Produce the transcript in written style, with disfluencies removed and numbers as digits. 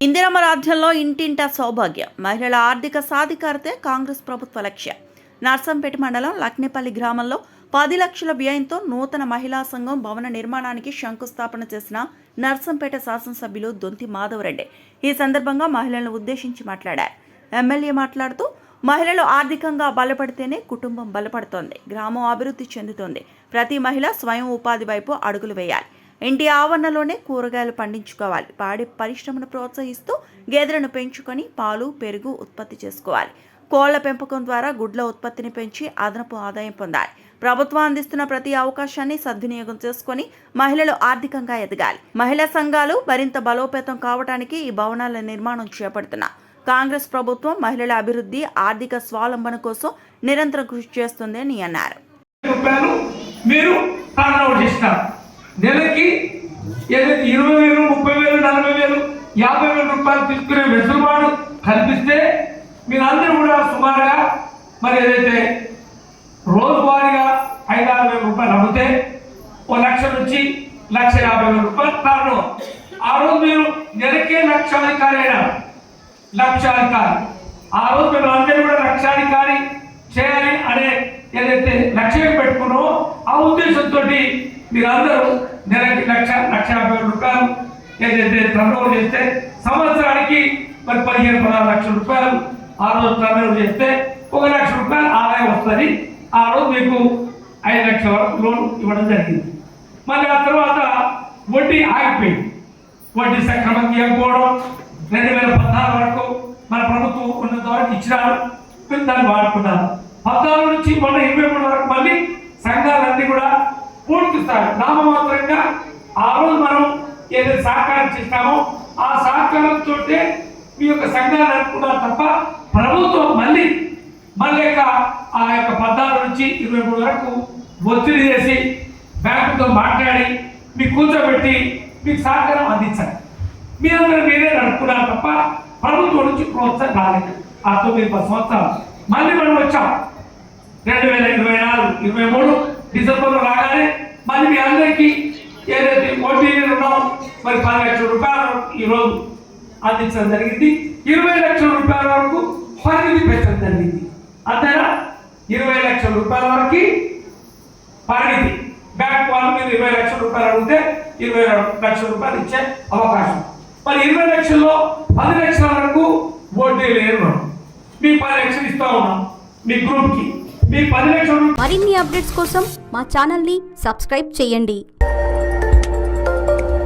ఇందిరమ్మ రాజ్యంలో ఇంటింటా సౌభాగ్యం, మహిళల ఆర్థిక సాధికారతే కాంగ్రెస్ ప్రభుత్వ లక్ష్యం. నర్సంపేట మండలం లక్నేపల్లి గ్రామంలో 10 లక్షల వ్యయంతో నూతన మహిళా సంఘం భవన నిర్మాణానికి శంకుస్థాపన చేసిన నర్సంపేట శాసనసభ్యులు దొంతి మాధవరెడ్డి ఈ సందర్భంగా మహిళలను ఉద్దేశించి మాట్లాడారు. ఎమ్మెల్యే మాట్లాడుతూ మహిళలు ఆర్థికంగా బలపడితేనే కుటుంబం బలపడుతోంది, గ్రామం అభివృద్ధి చెందుతోంది. ప్రతి మహిళ స్వయం ఉపాధి వైపు అడుగులు వేయాలి. ఇంటి ఆవరణలోనే కూరగాయలు పండించుకోవాలి. పాడి పరిశ్రమను ప్రోత్సహిస్తూ గేదెలను పెంచుకొని పాలు, పెరుగు ఉత్పత్తి చేసుకోవాలి. కోళ్ల పెంపకం ద్వారా గుడ్ల ఉత్పత్తిని పెంచి అదనపు ఆదాయం పొందాలి. ప్రభుత్వం అందిస్తున్న ప్రతి అవకాశాన్ని సద్వినియోగం చేసుకొని మహిళలు ఆర్థికంగా ఎదగాలి. మహిళా సంఘాలు మరింత బలోపేతం కావడానికి ఈ భవనాల నిర్మాణం చేపడుతున్న కాంగ్రెస్ ప్రభుత్వం మహిళల అభివృద్ధి, ఆర్థిక స్వావలంబన కోసం నిరంతరం కృషి చేస్తుంది అని అన్నారు. నెలకి 20,000, 30,000, 40,000, 50,000 రూపాయలు తీసుకునే వెసులుబాటు కల్పిస్తే మీరందరూ కూడా సుమారుగా మరి ఏదైతే రోజువారీగా 5,000-6,000 రూపాయలు అమ్మితే 1,00,000 నుంచి 1,50,000 రూపాయలు కారణం. ఆ రోజు మీరు నెలకే లక్షాధికారి అయినా లక్షాధికారి. ఆ రోజు మేము అందరూ కూడా లక్షాధికారి చేయాలి అనే ఏదైతే లక్ష్యం పెట్టుకున్నామో ఆ ఉద్దేశంతో మీరందరూ నెలకి 1,50,000 రూపాయలు ఏదైతే టర్నోవర్ చేస్తే సంవత్సరానికి మరి 15-16 లక్షల రూపాయలు ఆ రోజు టర్నోవర్ చేస్తే 1,00,000 రూపాయలు ఆదాయం వస్తుంది. ఆ రోజు మీకు 5 లక్షల వరకు లోన్ ఇవ్వడం జరిగింది. మళ్ళీ ఆ తర్వాత వడ్డీ ఆగిపోయింది. వడ్డీ సక్రమంగా ఇవ్వకపోవడం 2014 వరకు మన ప్రభుత్వం ఉన్నంత వరకు ఇచ్చినారు, మీరు దాన్ని వాడుకున్నారు. 14 నుంచి మొన్న 23 వరకు మళ్ళీ సంఘాలన్నీ కూడా పూర్తి స్థాయి నామమాత్రంగా ఆ రోజు మనం ఏదైతే సహకారం చేస్తామో ఆ సహకారంతో మీ యొక్క సంఘాలు అనుకున్నారు తప్ప ప్రభుత్వం మళ్ళీ ఆ యొక్క 14 నుంచి 23 వరకు ఒత్తిడి చేసి బ్యాంకుతో మాట్లాడి మీకు కూర్చోబెట్టి మీకు సహకారం అందించాలి. మీ అందరూ మీరే నడుపుకున్నారు తప్ప ప్రభుత్వం నుంచి ప్రోత్సాహం రాలేదు. ఆ 9-10 సంవత్సరాలు మళ్ళీ మనం వచ్చాం. 2024-23 డిసెంబర్లో రాగానే మళ్ళీ మీ అందరికీ ఏదైతే వడ్డీ రుణం మరి 10 లక్షల రూపాయలు ఈరోజు అందించడం జరిగింది. 20 లక్షల రూపాయల వరకు పరిమితి పెంచడం జరిగింది. అంతేనా? 20 లక్షల రూపాయల వరకు పరిమితి. బ్యాంక్ వాళ్ళు మీరు 20 లక్షల రూపాయలు అడిగితే 20 లక్షల రూపాయలు ఇచ్చే అవకాశం. మరి 20 లక్షల్లో 10 లక్షల వరకు వడ్డీ లేదు. మీ 10 లక్షలు ఇస్తా ఉన్నాం మీ గ్రూప్ కి. మీ 10 లక్షలు. మరిన్ని అప్డేట్స్ కోసం మా ఛానల్ ని సబ్స్క్రైబ్ చేయండి.